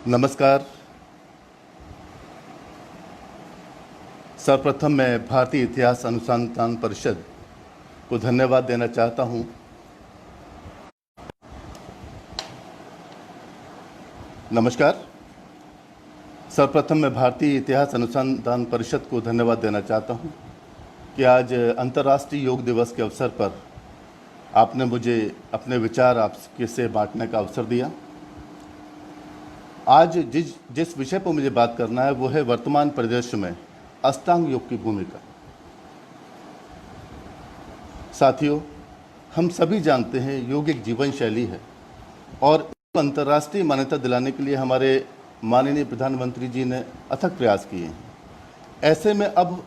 नमस्कार। सर्वप्रथम मैं भारतीय इतिहास अनुसंधान परिषद को धन्यवाद देना चाहता हूं। नमस्कार। सर्वप्रथम मैं भारतीय इतिहास अनुसंधान परिषद को धन्यवाद देना चाहता हूं कि आज अंतर्राष्ट्रीय योग दिवस के अवसर पर आपने मुझे अपने विचार आपके से बांटने का अवसर दिया। आज जिस विषय पर मुझे बात करना है वो है वर्तमान परिदृश्य में अष्टांग योग की भूमिका। साथियों, हम सभी जानते हैं योग एक जीवन शैली है और अंतर्राष्ट्रीय मान्यता दिलाने के लिए हमारे माननीय प्रधानमंत्री जी ने अथक प्रयास किए हैं। ऐसे में अब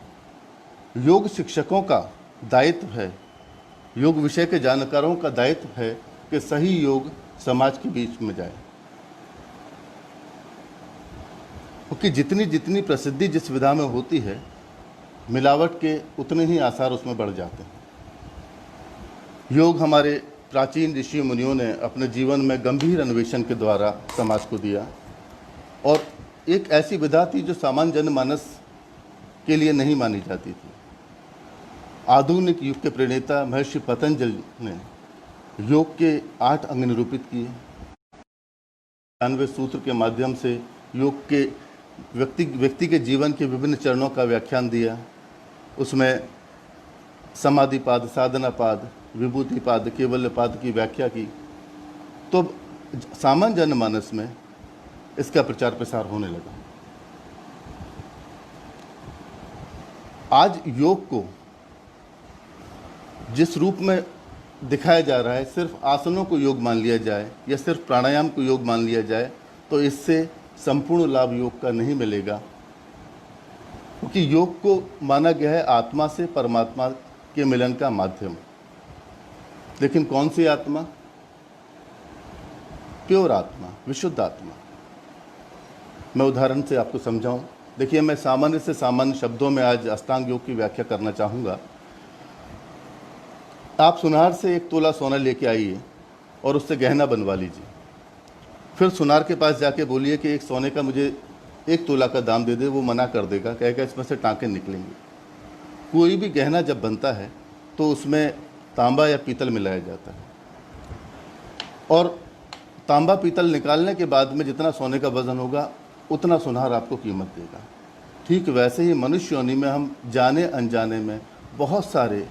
योग शिक्षकों का दायित्व है, योग विषय के जानकारों का दायित्व है कि सही योग समाज के बीच में जाए, क्योंकि जितनी प्रसिद्धि जिस विधा में होती है, मिलावट के उतने ही आसार उसमें बढ़ जाते हैं। योग हमारे प्राचीन ऋषि मुनियों ने अपने जीवन में गंभीर अन्वेषण के द्वारा समाज को दिया और एक ऐसी विधा थी जो सामान्य जनमानस के लिए नहीं मानी जाती थी। आधुनिक युग के प्रणेता महर्षि पतंजलि ने योग के 8 अंग निरूपित किए। 99 सूत्र के माध्यम से योग के व्यक्ति के जीवन के विभिन्न चरणों का व्याख्यान दिया। उसमें समाधिपाद, साधनापाद, विभूतिपाद, केवल्यपाद की व्याख्या की। तो सामान्य जनमानस में इसका प्रचार प्रसार होने लगा। आज योग को जिस रूप में दिखाया जा रहा है, सिर्फ आसनों को योग मान लिया जाए या सिर्फ प्राणायाम को योग मान लिया जाए तो इससे संपूर्ण लाभ योग का नहीं मिलेगा, क्योंकि योग को माना गया है आत्मा से परमात्मा के मिलन का माध्यम। लेकिन कौन सी आत्मा? प्योर आत्मा, विशुद्ध आत्मा। मैं उदाहरण से आपको समझाऊं। देखिए, मैं सामान्य से सामान्य शब्दों में आज अष्टांग योग की व्याख्या करना चाहूँगा। आप सुनार से 1 तोला सोना लेके आइए और उससे गहना बनवा लीजिए। फिर सुनार के पास जाके बोलिए कि एक सोने का मुझे 1 तोला का दाम दे दे। वो मना कर देगा, कहेगा इसमें से टाँके निकलेंगे। कोई भी गहना जब बनता है तो उसमें तांबा या पीतल मिलाया जाता है और तांबा पीतल निकालने के बाद में जितना सोने का वजन होगा उतना सुनार आपको कीमत देगा। ठीक वैसे ही मनुष्य योनि में हम जाने अनजाने में बहुत सारे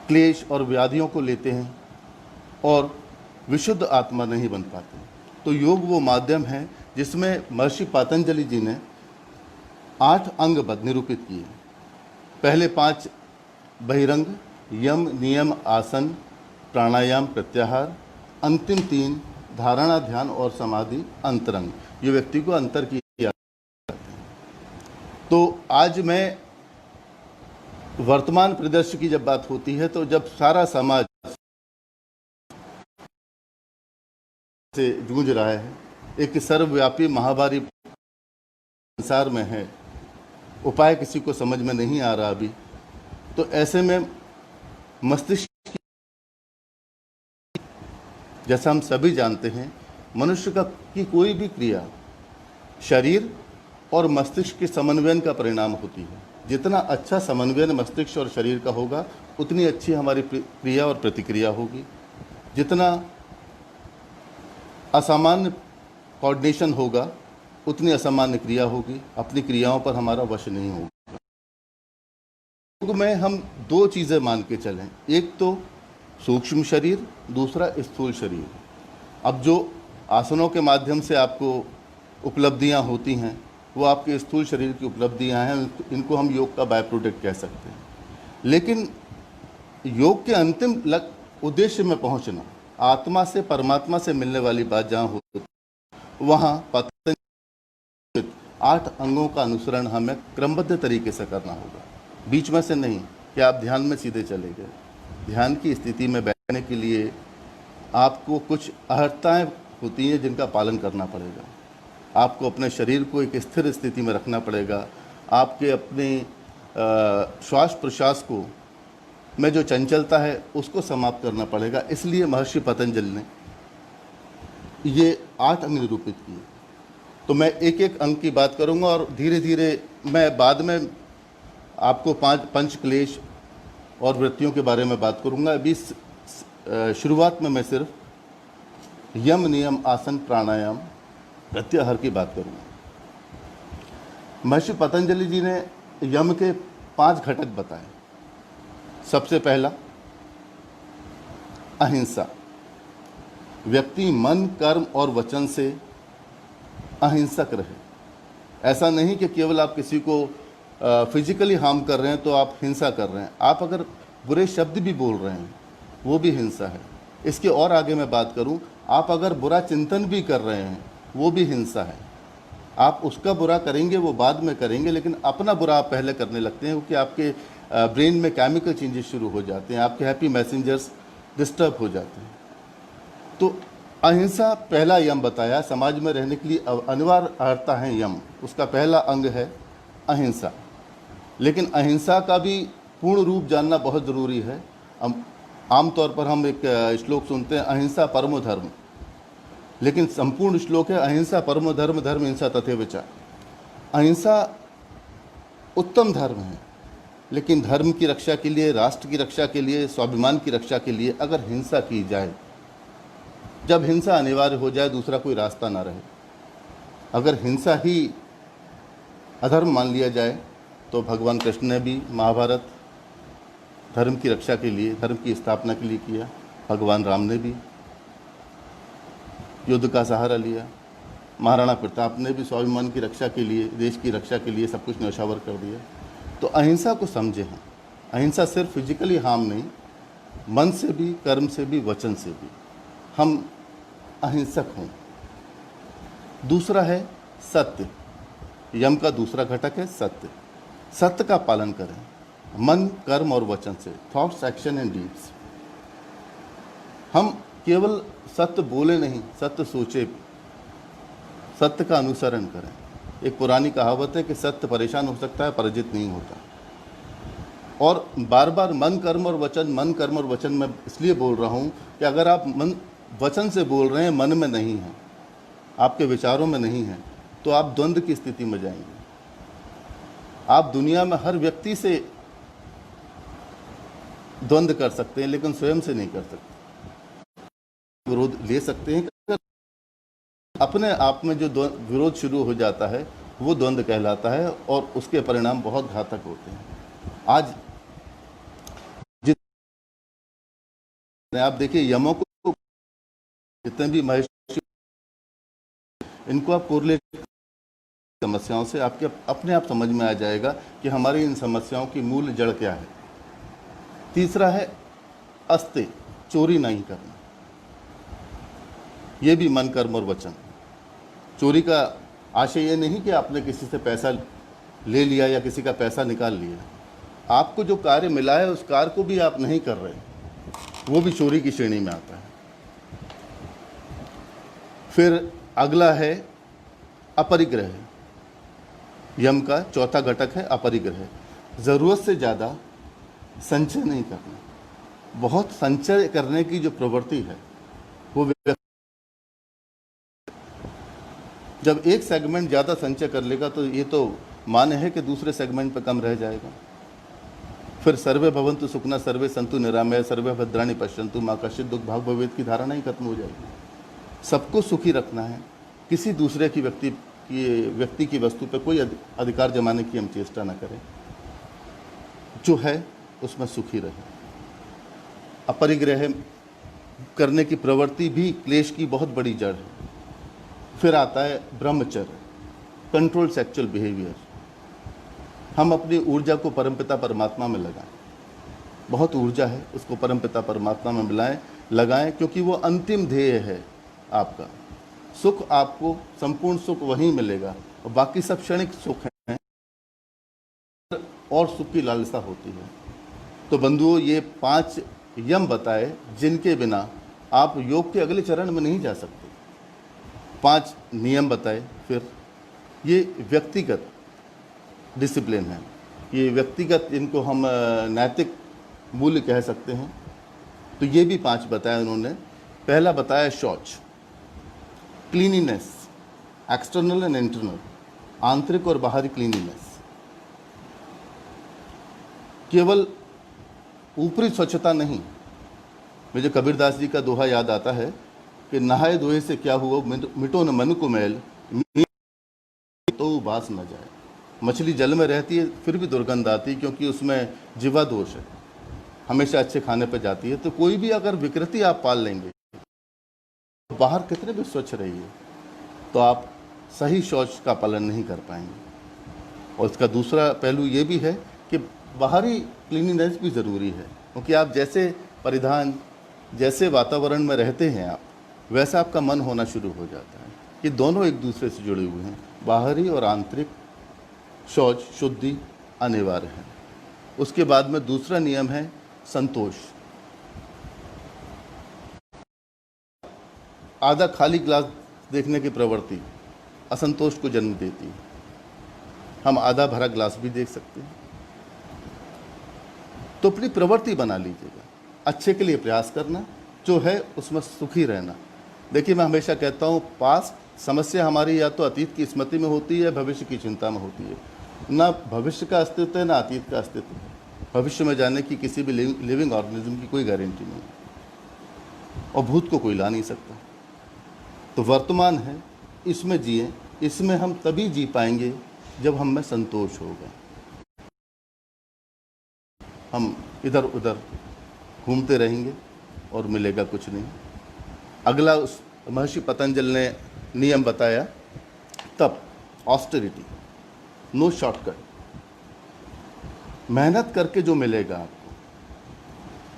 क्लेश और व्याधियों को लेते हैं और विशुद्ध आत्मा नहीं बन पाते। तो योग वो माध्यम है जिसमें महर्षि पतंजलि जी ने 8 अंग निरूपित किए। पहले 5 बहिरंग, यम, नियम, आसन, प्राणायाम, प्रत्याहार, अंतिम 3 धारणा, ध्यान और समाधि, अंतरंग। ये व्यक्ति को अंतर की जाते हैं। तो आज मैं वर्तमान परिदृश्य की जब बात होती है तो जब सारा समाज से जूझ रहा है, एक सर्वव्यापी महामारी संसार में है, उपाय किसी को समझ में नहीं आ रहा अभी, तो ऐसे में मस्तिष्क, जैसा हम सभी जानते हैं, मनुष्य की कोई भी क्रिया शरीर और मस्तिष्क के समन्वयन का परिणाम होती है। जितना अच्छा समन्वयन मस्तिष्क और शरीर का होगा उतनी अच्छी हमारी क्रिया और प्रतिक्रिया होगी। जितना असामान्य कोऑर्डिनेशन होगा उतनी असामान्य क्रिया होगी। अपनी क्रियाओं पर हमारा वश नहीं होगा। योग में हम 2 चीज़ें मान के चलें, एक तो सूक्ष्म शरीर, दूसरा स्थूल शरीर। अब जो आसनों के माध्यम से आपको उपलब्धियां होती हैं वो आपके स्थूल शरीर की उपलब्धियां हैं, इनको हम योग का बाय प्रोडक्ट कह सकते हैं। लेकिन योग के अंतिम उद्देश्य में पहुंचना, आत्मा से परमात्मा से मिलने वाली बात जहाँ होती है, वहाँ पतंजलि 8 अंगों का अनुसरण हमें क्रमबद्ध तरीके से करना होगा। बीच में से नहीं कि आप ध्यान में सीधे चले गए। ध्यान की स्थिति में बैठने के लिए आपको कुछ अहर्ताएँ होती हैं जिनका पालन करना पड़ेगा। आपको अपने शरीर को एक स्थिर स्थिति में रखना पड़ेगा। आपके अपने श्वास प्रश्वास को में जो चंचलता है उसको समाप्त करना पड़ेगा। इसलिए महर्षि पतंजलि ने ये 8 अंग निरूपित किए। तो मैं एक एक अंग की बात करूंगा और धीरे धीरे मैं बाद में आपको 5 पंच क्लेश और वृत्तियों के बारे में बात करूंगा। अभी शुरुआत में मैं सिर्फ यम, नियम, आसन, प्राणायाम, प्रत्याहार की बात करूंगा। महर्षि पतंजलि जी ने यम के 5 घटक बताए। सबसे पहला अहिंसा। व्यक्ति मन, कर्म और वचन से अहिंसक रहे। ऐसा नहीं कि केवल आप किसी को फिजिकली हार्म कर रहे हैं तो आप हिंसा कर रहे हैं। आप अगर बुरे शब्द भी बोल रहे हैं वो भी हिंसा है। इसके और आगे मैं बात करूं, आप अगर बुरा चिंतन भी कर रहे हैं वो भी हिंसा है। आप उसका बुरा करेंगे वो बाद में करेंगे, लेकिन अपना बुरा आप पहले करने लगते हैं क्योंकि आपके ब्रेन में केमिकल चेंजेस शुरू हो जाते हैं, आपके हैप्पी मैसेंजर्स डिस्टर्ब हो जाते हैं। तो अहिंसा पहला यम बताया। समाज में रहने के लिए अनिवार्यता है यम, उसका पहला अंग है अहिंसा। लेकिन अहिंसा का भी पूर्ण रूप जानना बहुत ज़रूरी है। आमतौर पर हम एक श्लोक सुनते हैं, अहिंसा परमो धर्म, लेकिन संपूर्ण श्लोक है अहिंसा परमो धर्म, धर्म हिंसा तथैव च। अहिंसा उत्तम धर्म है, लेकिन धर्म की रक्षा के लिए, राष्ट्र की रक्षा के लिए, स्वाभिमान की रक्षा के लिए अगर हिंसा की जाए, जब हिंसा अनिवार्य हो जाए, दूसरा कोई रास्ता ना रहे, अगर हिंसा ही अधर्म मान लिया जाए, तो भगवान कृष्ण ने भी महाभारत धर्म की रक्षा के लिए, धर्म की स्थापना के लिए किया। भगवान राम ने भी युद्ध का सहारा लिया। महाराणा प्रताप ने भी स्वाभिमान की रक्षा के लिए, देश की रक्षा के लिए सब कुछ न्यौछावर कर दिया। तो अहिंसा को समझे हम। अहिंसा सिर्फ फिजिकली हार्म नहीं, मन से भी, कर्म से भी, वचन से भी हम अहिंसक हों। दूसरा है सत्य। यम का दूसरा घटक है सत्य। सत्य का पालन करें मन, कर्म और वचन से, थॉट्स, एक्शन एंड डीड्स। हम केवल सत्य बोले नहीं, सत्य सोचे, सत्य का अनुसरण करें। एक पुरानी कहावत है कि सत्य परेशान हो सकता है, पराजित नहीं होता। और बार बार मन, कर्म और वचन, मन, कर्म और वचन मैं इसलिए बोल रहा हूँ कि अगर आप मन वचन से बोल रहे हैं, मन में नहीं है, आपके विचारों में नहीं है, तो आप द्वंद्व की स्थिति में जाएंगे। आप दुनिया में हर व्यक्ति से द्वंद्व कर सकते हैं, लेकिन स्वयं से नहीं कर सकते। विरोध ले सकते हैं, अपने आप में जो विरोध शुरू हो जाता है वो द्वंद्व कहलाता है और उसके परिणाम बहुत घातक होते हैं। आज आप देखिए, यमों को जितने भी महर्षि, इनको आप कोरिलेट समस्याओं से आपके अपने आप समझ में आ जाएगा कि हमारी इन समस्याओं की मूल जड़ क्या है। तीसरा है अस्ते, चोरी नहीं करना। ये भी मन, कर्म और वचन। चोरी का आशय ये नहीं कि आपने किसी से पैसा ले लिया या किसी का पैसा निकाल लिया। आपको जो कार्य मिला है उस कार्य को भी आप नहीं कर रहे, वो भी चोरी की श्रेणी में आता है। फिर अगला है अपरिग्रह। यम का चौथा घटक है अपरिग्रह। ज़रूरत से ज़्यादा संचय नहीं करना। बहुत संचय करने की जो प्रवृत्ति है वो, जब एक सेगमेंट ज़्यादा संचय कर लेगा तो ये तो माने है कि दूसरे सेगमेंट पर कम रह जाएगा। फिर सर्वे भवन्तु सुखिनः सर्वे सन्तु निरामया सर्वे भद्राणि पश्यन्तु मा कश्चित् दुःख भाग् भवेत् की धारणा ही खत्म हो जाएगी। सबको सुखी रखना है, किसी दूसरे की व्यक्ति की वस्तु पर कोई अधिकार जमाने की हम चेष्टा न करें, जो है उसमें सुखी रहे। अपरिग्रह करने की प्रवृत्ति भी क्लेश की बहुत बड़ी जड़ है। फिर आता है ब्रह्मचर्य, कंट्रोल सेक्सुअल बिहेवियर। हम अपनी ऊर्जा को परमपिता परमात्मा में लगाएं। बहुत ऊर्जा है, उसको परमपिता परमात्मा में लगाएं, क्योंकि वो अंतिम ध्येय है आपका। सुख आपको, संपूर्ण सुख वहीं मिलेगा और बाकी सब क्षणिक सुख हैं और सुख की लालसा होती है। तो बंधुओं, ये 5 यम बताए जिनके बिना आप योग के अगले चरण में नहीं जा सकते। 5 नियम बताए। फिर ये व्यक्तिगत डिसिप्लिन है, ये व्यक्तिगत, इनको हम नैतिक मूल्य कह सकते हैं। तो ये भी 5 बताए उन्होंने। पहला बताया शौच। क्लीनिनेस, एक्सटर्नल एंड इंटरनल, आंतरिक और बाहरी क्लीनिनेस। केवल ऊपरी स्वच्छता नहीं। मुझे कबीरदास जी का दोहा याद आता है कि नहाए धोए से क्या हुआ, मिटो न मन को मैल, तो बास न जाए। मछली जल में रहती है फिर भी दुर्गंध आती है, क्योंकि उसमें जीवा दोष है, हमेशा अच्छे खाने पर जाती है। तो कोई भी अगर विकृति आप पाल लेंगे, बाहर कितने भी स्वच्छ रहिए, तो आप सही शौच का पालन नहीं कर पाएंगे। और इसका दूसरा पहलू ये भी है कि बाहरी क्लीनिनेस भी ज़रूरी है, क्योंकि आप जैसे परिधान, जैसे वातावरण में रहते हैं आप, वैसा आपका मन होना शुरू हो जाता है। ये दोनों एक दूसरे से जुड़े हुए हैं। बाहरी और आंतरिक शौच शुद्धि अनिवार्य है। उसके बाद में दूसरा नियम है संतोष। आधा खाली ग्लास देखने की प्रवृत्ति असंतोष को जन्म देती है। हम आधा भरा ग्लास भी देख सकते हैं। तो अपनी प्रवृत्ति बना लीजिएगा, अच्छे के लिए प्रयास करना, जो है उसमें सुखी रहना। देखिए, मैं हमेशा कहता हूँ, पास्ट समस्या हमारी या तो अतीत की स्मृति में होती है, भविष्य की चिंता में होती है। ना भविष्य का अस्तित्व है, ना अतीत का अस्तित्व है। भविष्य में जाने की किसी भी लिविंग ऑर्गेनिज्म की कोई गारंटी नहीं, और भूत को कोई ला नहीं सकता। तो वर्तमान है, इसमें जिए। इसमें हम तभी जी पाएंगे जब हम में संतोष होगा। हम इधर उधर घूमते रहेंगे और मिलेगा कुछ नहीं। अगला उस महर्षि पतंजलि ने नियम बताया, तप, ऑस्टेरिटी, नो शॉर्टकट। मेहनत करके जो मिलेगा आपको,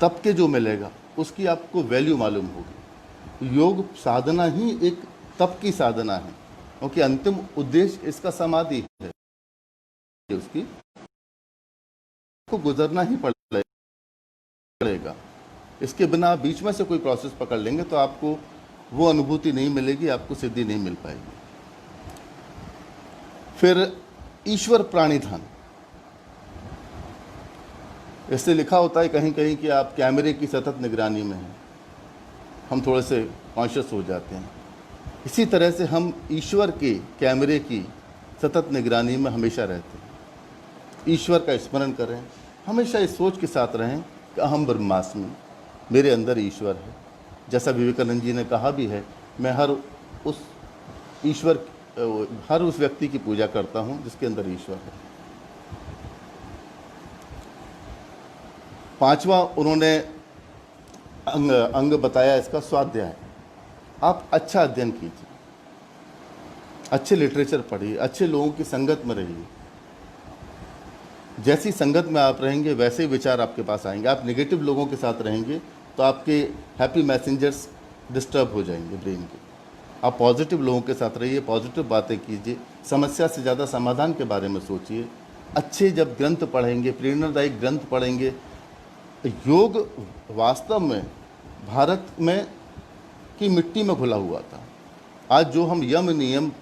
तप के जो मिलेगा, उसकी आपको वैल्यू मालूम होगी। योग साधना ही एक तप की साधना है, क्योंकि अंतिम उद्देश्य इसका समाधि है। उसकी को गुजरना ही पड़ेगा। इसके बिना आप बीच में से कोई प्रोसेस पकड़ लेंगे तो आपको वो अनुभूति नहीं मिलेगी, आपको सिद्धि नहीं मिल पाएगी। फिर ईश्वर प्राणिधान, इससे लिखा होता है कहीं कहीं कि आप कैमरे की सतत निगरानी में हैं। हम थोड़े से कॉन्शियस हो जाते हैं। इसी तरह से हम ईश्वर के कैमरे की सतत निगरानी में हमेशा रहते हैं। ईश्वर का स्मरण करें, हमेशा इस सोच के साथ रहें कि अहम ब्रह्मास्मि, मेरे अंदर ईश्वर है। जैसा विवेकानंद जी ने कहा भी है, मैं हर उस व्यक्ति की पूजा करता हूं जिसके अंदर ईश्वर है। पांचवा उन्होंने अंग बताया इसका, स्वाध्याय। आप अच्छा अध्ययन कीजिए, अच्छे लिटरेचर पढ़िए, अच्छे लोगों की संगत में रहिए। जैसी संगत में आप रहेंगे वैसे ही विचार आपके पास आएंगे। आप नेगेटिव लोगों के साथ रहेंगे तो आपके हैप्पी मैसेंजर्स डिस्टर्ब हो जाएंगे ब्रेन के। आप पॉजिटिव लोगों के साथ रहिए, पॉजिटिव बातें कीजिए, समस्या से ज़्यादा समाधान के बारे में सोचिए। अच्छे जब ग्रंथ पढ़ेंगे, प्रेरणादायक ग्रंथ पढ़ेंगे। योग वास्तव में भारत में की मिट्टी में घुला हुआ था। आज जो हम यम नियम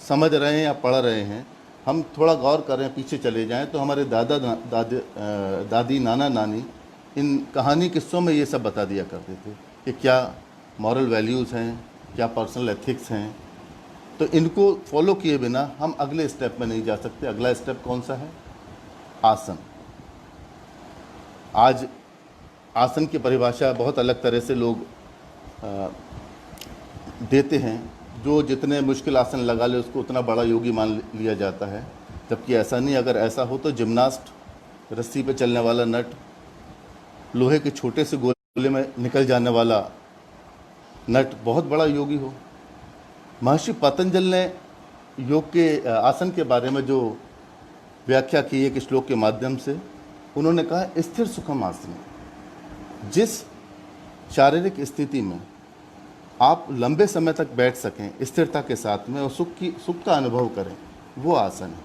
समझ रहे हैं या पढ़ रहे हैं, हम थोड़ा गौर करें, पीछे चले जाएं तो हमारे दादी नाना नानी इन कहानी किस्सों में ये सब बता दिया करते थे कि क्या मॉरल वैल्यूज़ हैं, क्या पर्सनल एथिक्स हैं। तो इनको फॉलो किए बिना हम अगले स्टेप में नहीं जा सकते। अगला स्टेप कौन सा है? आसन। आज आसन की परिभाषा बहुत अलग तरह से लोग देते हैं। जो जितने मुश्किल आसन लगा ले उसको उतना बड़ा योगी मान लिया जाता है, जबकि ऐसा नहीं। अगर ऐसा हो तो जिम्नास्ट, रस्सी पे चलने वाला नट, लोहे के छोटे से गोले में निकल जाने वाला नट बहुत बड़ा योगी हो। महर्षि पतंजलि ने योग के आसन के बारे में जो व्याख्या की एक श्लोक के माध्यम से, उन्होंने कहा, स्थिर सुखम आसन। जिस शारीरिक स्थिति में आप लंबे समय तक बैठ सकें स्थिरता के साथ में और सुख का अनुभव करें, वो आसन है।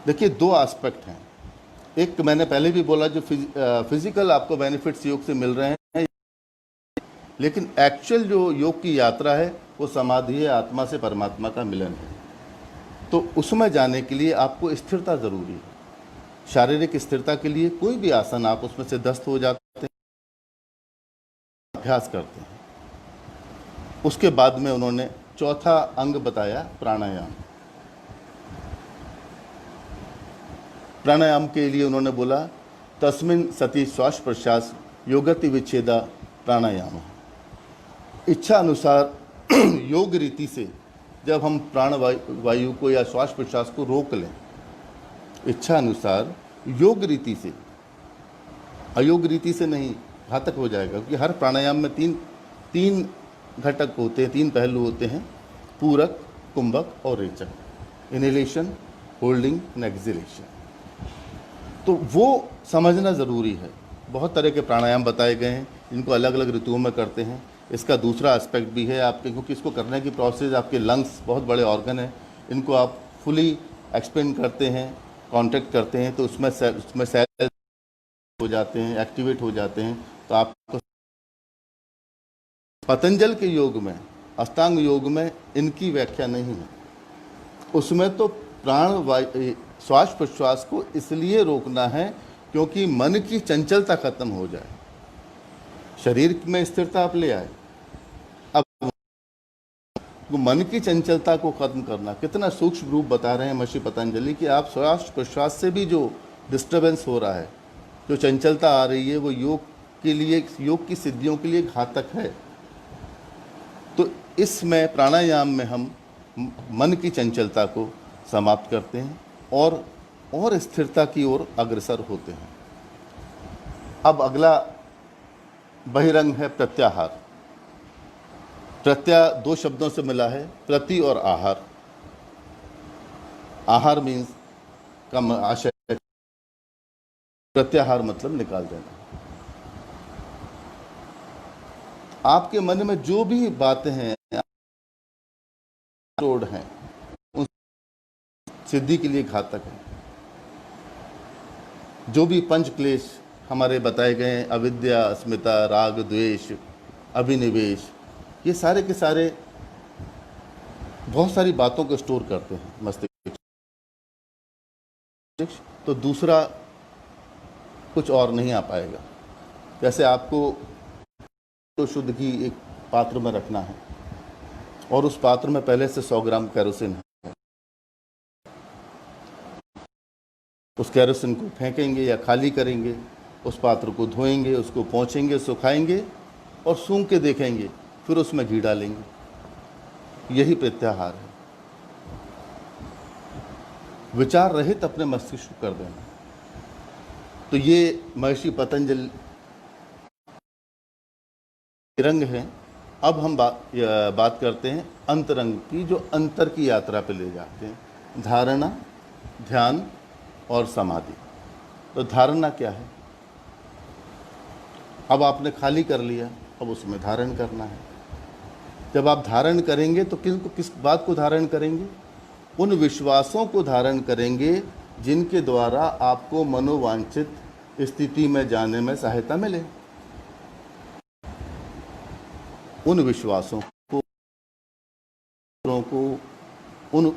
देखिए, दो एस्पेक्ट हैं। एक मैंने पहले भी बोला, जो फिजिकल आपको बेनिफिट्स योग से मिल रहे हैं, लेकिन एक्चुअल जो योग की यात्रा है वो समाधि है, आत्मा से परमात्मा का मिलन है। तो उसमें जाने के लिए आपको स्थिरता ज़रूरी है। शारीरिक स्थिरता के लिए कोई भी आसन आप उसमें से दस्त हो जाते हैं, अभ्यास करते हैं। उसके बाद में उन्होंने चौथा अंग बताया प्राणायाम। प्राणायाम के लिए उन्होंने बोला तस्मिन् सति श्वास प्रश्वास योगति विच्छेदा प्राणायाम। इच्छा अनुसार योग रीति से जब हम प्राण वायु को या श्वास प्रश्वास को रोक लें, इच्छा अनुसार योग रीति से, अयोग रीति से नहीं, घातक हो जाएगा। क्योंकि हर प्राणायाम में तीन घटक होते हैं, तीन पहलू होते हैं, पूरक, कुंभक और रेचक, इनहेलेशन, होल्डिंग एंड एक्सहेलेशन। तो वो समझना ज़रूरी है। बहुत तरह के प्राणायाम बताए गए हैं, इनको अलग अलग ऋतुओं में करते हैं। इसका दूसरा एस्पेक्ट भी है आपके, क्योंकि इसको करने की प्रोसेस, आपके लंग्स बहुत बड़े ऑर्गन हैं, इनको आप फुली एक्सपेंड करते हैं, कॉन्ट्रैक्ट करते हैं, तो उसमें सेल हो जाते हैं, एक्टिवेट हो जाते हैं। तो आपको पतंजल के योग में, अष्टांग योग में इनकी व्याख्या नहीं है। उसमें तो प्राण श्वास प्रश्वास को इसलिए रोकना है क्योंकि मन की चंचलता खत्म हो जाए, शरीर में स्थिरता आप ले आए। अब मन की चंचलता को खत्म करना, कितना सूक्ष्म रूप बता रहे हैं महर्षि पतंजलि कि आप श्वास प्रश्वास से भी जो डिस्टर्बेंस हो रहा है, जो चंचलता आ रही है, वो योग के लिए, योग की सिद्धियों के लिए घातक है। तो इसमें प्राणायाम में हम मन की चंचलता को समाप्त करते हैं और स्थिरता की ओर अग्रसर होते हैं। अब अगला बहिरंग है प्रत्याहार। प्रत्याह दो शब्दों से मिला है, प्रति और आहार। आहार मीन्स का आशय, प्रत्याहार मतलब निकाल देना। आपके मन में जो भी बातें हैं, रोड हैं, उन सिद्धि के लिए घातक है। जो भी पंच क्लेश हमारे बताए गए हैं, अविद्या, अस्मिता, राग, द्वेष, अभिनिवेश, ये सारे के सारे बहुत सारी बातों को स्टोर करते हैं मस्तिष्क। तो दूसरा कुछ और नहीं आ पाएगा। जैसे आपको तो शुद्ध घी एक पात्र में रखना है और उस पात्र में पहले से 100 ग्राम केरोसिन है। उस केरोसिन को फेंकेंगे या खाली करेंगे, उस पात्र को धोएंगे, उसको पोंछेंगे, सुखाएंगे और सूंघ के देखेंगे, फिर उसमें घी डालेंगे। यही प्रत्याहार है। विचार रहित अपने मस्तिष्क को कर देना। तो ये महर्षि पतंजलि रंग है। अब हम बात करते हैं अंतरंग की, जो अंतर की यात्रा पे ले जाते हैं, धारणा, ध्यान और समाधि। तो धारणा क्या है? अब आपने खाली कर लिया, अब उसमें धारण करना है। जब आप धारण करेंगे तो किस बात को धारण करेंगे? उन विश्वासों को धारण करेंगे जिनके द्वारा आपको मनोवांछित स्थिति में जाने में सहायता मिले। उन विश्वासों को,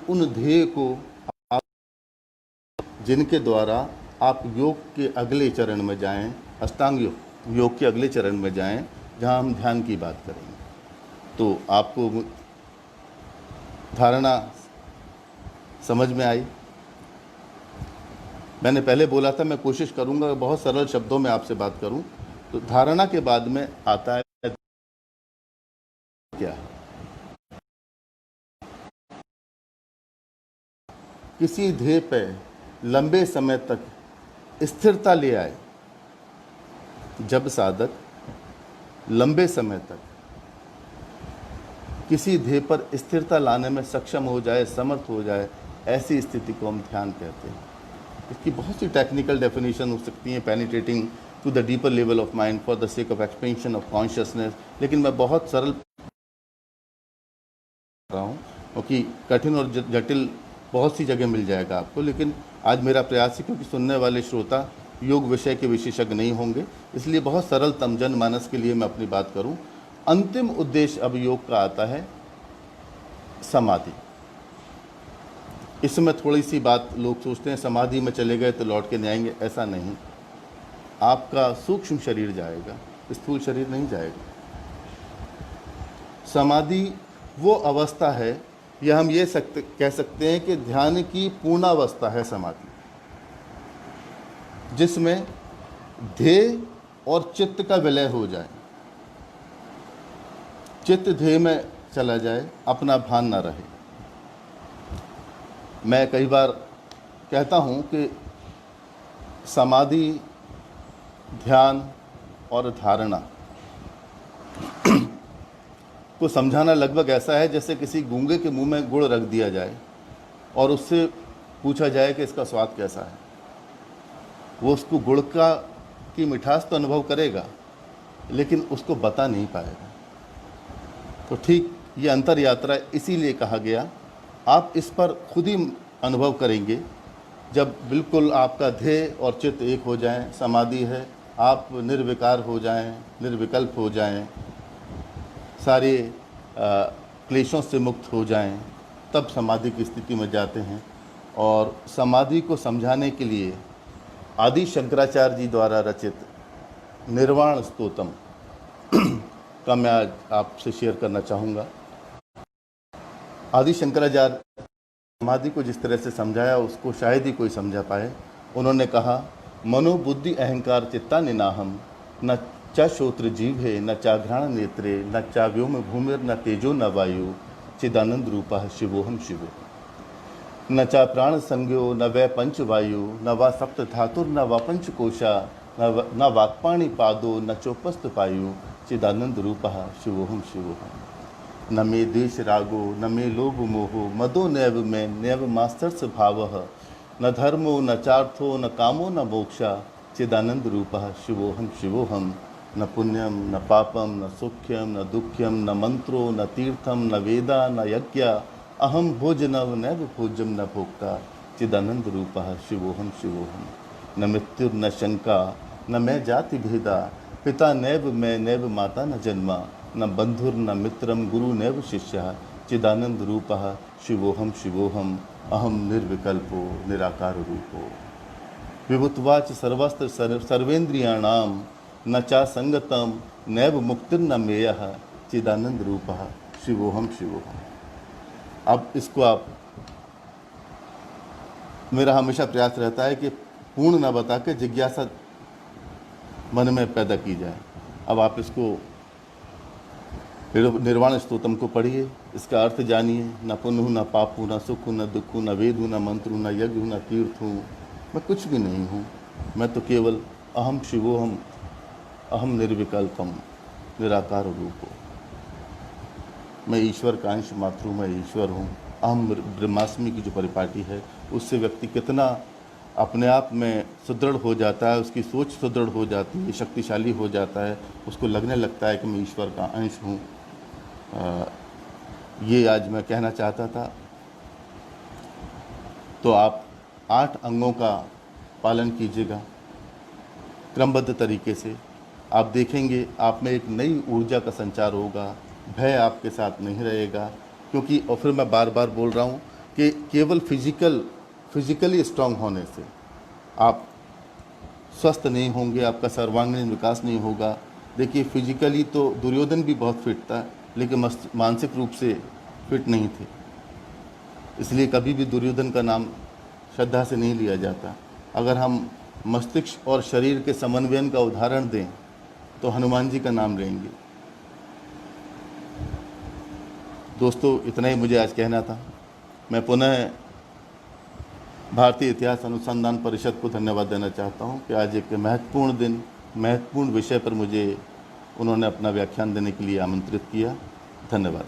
उन ध्येय को आप, जिनके द्वारा आप योग के अगले चरण में जाएं, अष्टांग योग के अगले चरण में जाएं, जहां हम ध्यान की बात करेंगे। तो आपको धारणा समझ में आई? मैंने पहले बोला था मैं कोशिश करूंगा बहुत सरल शब्दों में आपसे बात करूं। तो धारणा के बाद में आता है क्या? किसी ध्येय पे लंबे समय तक स्थिरता ले आए। जब साधक लंबे समय तक किसी ध्येय पर स्थिरता लाने में सक्षम हो जाए, समर्थ हो जाए, ऐसी स्थिति को हम ध्यान कहते हैं। इसकी बहुत सी टेक्निकल डेफिनेशन हो सकती हैं, penetrating to the deeper level of mind for the sake of expansion of consciousness. लेकिन मैं बहुत सरल रहा हूँ क्योंकि कठिन और जटिल बहुत सी जगह मिल जाएगा आपको। लेकिन आज मेरा प्रयास है, क्योंकि सुनने वाले श्रोता योग विषय के विशेषज्ञ नहीं होंगे, इसलिए बहुत सरल तम जनमानस के लिए मैं अपनी बात करूं। अंतिम उद्देश्य अब योग का आता है समाधि। इसमें थोड़ी सी बात लोग सोचते हैं समाधि में चले गए तो लौट के नहीं आएंगे, ऐसा नहीं। आपका सूक्ष्म शरीर जाएगा, स्थूल शरीर नहीं जाएगा। समाधि वो अवस्था है, या हम ये कह सकते हैं कि ध्यान की पूर्णावस्था है समाधि, जिसमें ध्येय और चित्त का विलय हो जाए, चित्त ध्येय में चला जाए, अपना भान ना रहे। मैं कई बार कहता हूँ कि समाधि, ध्यान और धारणा को समझाना लगभग ऐसा है जैसे किसी गूंगे के मुंह में गुड़ रख दिया जाए और उससे पूछा जाए कि इसका स्वाद कैसा है। वो उसको गुड़ की मिठास तो अनुभव करेगा, लेकिन उसको बता नहीं पाएगा। तो ठीक ये अंतर यात्रा इसीलिए कहा गया। आप इस पर खुद ही अनुभव करेंगे जब बिल्कुल आपका ध्येय और चित्त एक हो जाएं, समाधि है, आप निर्विकार हो जाएं, निर्विकल्प हो जाएं, सारे क्लेशों से मुक्त हो जाएं, तब समाधि की स्थिति में जाते हैं। और समाधि को समझाने के लिए आदि शंकराचार्य जी द्वारा रचित निर्वाण स्तोत्रम का मैं आज आपसे शेयर करना चाहूँगा। आदि शंकराचार्य समाधि को जिस तरह से समझाया उसको शायद ही कोई समझा पाए। उन्होंने कहा, मनोबुद्धि अहंकार चित्ता निनाहम, न च श्रोत्र जीवे न चाघ्राण नेत्रे न चा व्योम भूमिर न तेजो न वायु चिदानंद रूपः शिवोहम शिवो, न चा प्राण संज्ञो न वै पंच वायु न वा सप्त धातुर न वा पंचकोशा न वाक्पाणि पादो न चोपस्थ पायु चिदानंद रूपः शिवोहम शिवोहम। न मे देश रागो न मे लोभ मोहो मदो नैव में नैव मास्तर्स भावः, न धर्मो न चार्थो न कामो न मोक्षा चिदानंद रूपः शिवोहम शिवोहम। न पुण्यम न पापम न सुख्यम न दुख्यम न मंत्रो न तीर्थम न वेदा न यज्ञ अहम भोजनव नैव भोज्यम न भोक्ता चिदानंद रूपः शिवोहम शिवोहम। न मृत्यु न शंका न मैं जाति भेदा, पिता नैव मैं नैव माता न जन्मा, न बंधुर न मित्रम गुरु नैव शिष्य चिदानंद रूपः शिवोहम शिवोहम। अहम निर्विकल्पो निराकार रूपो विभुत्वाच सर्वस्त्र सर्वेन्द्रियाणाम न चा संगतम नैव मुक्तिर्न मेयः चिदानंद रूपः शिवोहम शिवोहम। अब इसको आप, मेरा हमेशा प्रयास रहता है कि पूर्ण न बता के जिज्ञासा मन में पैदा की जाए। अब आप इसको निर्वाण स्तोत्रम को पढ़िए, इसका अर्थ जानिए। न पुण्य न पाप न सुख न दुख न वेद न मंत्र न यज्ञ न तीर्थ हूँ, मैं कुछ भी नहीं हूँ, मैं तो केवल अहम शिवोहम, अहम निर्विकल्पम निराकार रूप हूँ, मैं ईश्वर का अंश मात्र हूँ, मैं ईश्वर हूँ। अहम ब्रह्मास्मि की जो परिपाटी है उससे व्यक्ति कितना अपने आप में सुदृढ़ हो जाता है, उसकी सोच सुदृढ़ हो जाती है, शक्तिशाली हो जाता है, उसको लगने लगता है कि मैं ईश्वर का अंश हूँ। ये आज मैं कहना चाहता था। तो आप 8 अंगों का पालन कीजिएगा क्रमबद्ध तरीके से। आप देखेंगे आप में एक नई ऊर्जा का संचार होगा, भय आपके साथ नहीं रहेगा। क्योंकि और फिर मैं बार बार बोल रहा हूँ कि केवल फिजिकली स्ट्रांग होने से आप स्वस्थ नहीं होंगे, आपका सर्वांगीण विकास नहीं होगा। देखिए फिजिकली तो दुर्योधन भी बहुत फिट था, लेकिन मानसिक रूप से फिट नहीं थे, इसलिए कभी भी दुर्योधन का नाम श्रद्धा से नहीं लिया जाता। अगर हम मस्तिष्क और शरीर के समन्वयन का उदाहरण दें तो हनुमान जी का नाम लेंगे। दोस्तों, इतना ही मुझे आज कहना था। मैं पुनः भारतीय इतिहास अनुसंधान परिषद को धन्यवाद देना चाहता हूं कि आज एक महत्वपूर्ण दिन, महत्वपूर्ण विषय पर मुझे उन्होंने अपना व्याख्यान देने के लिए आमंत्रित किया। धन्यवाद।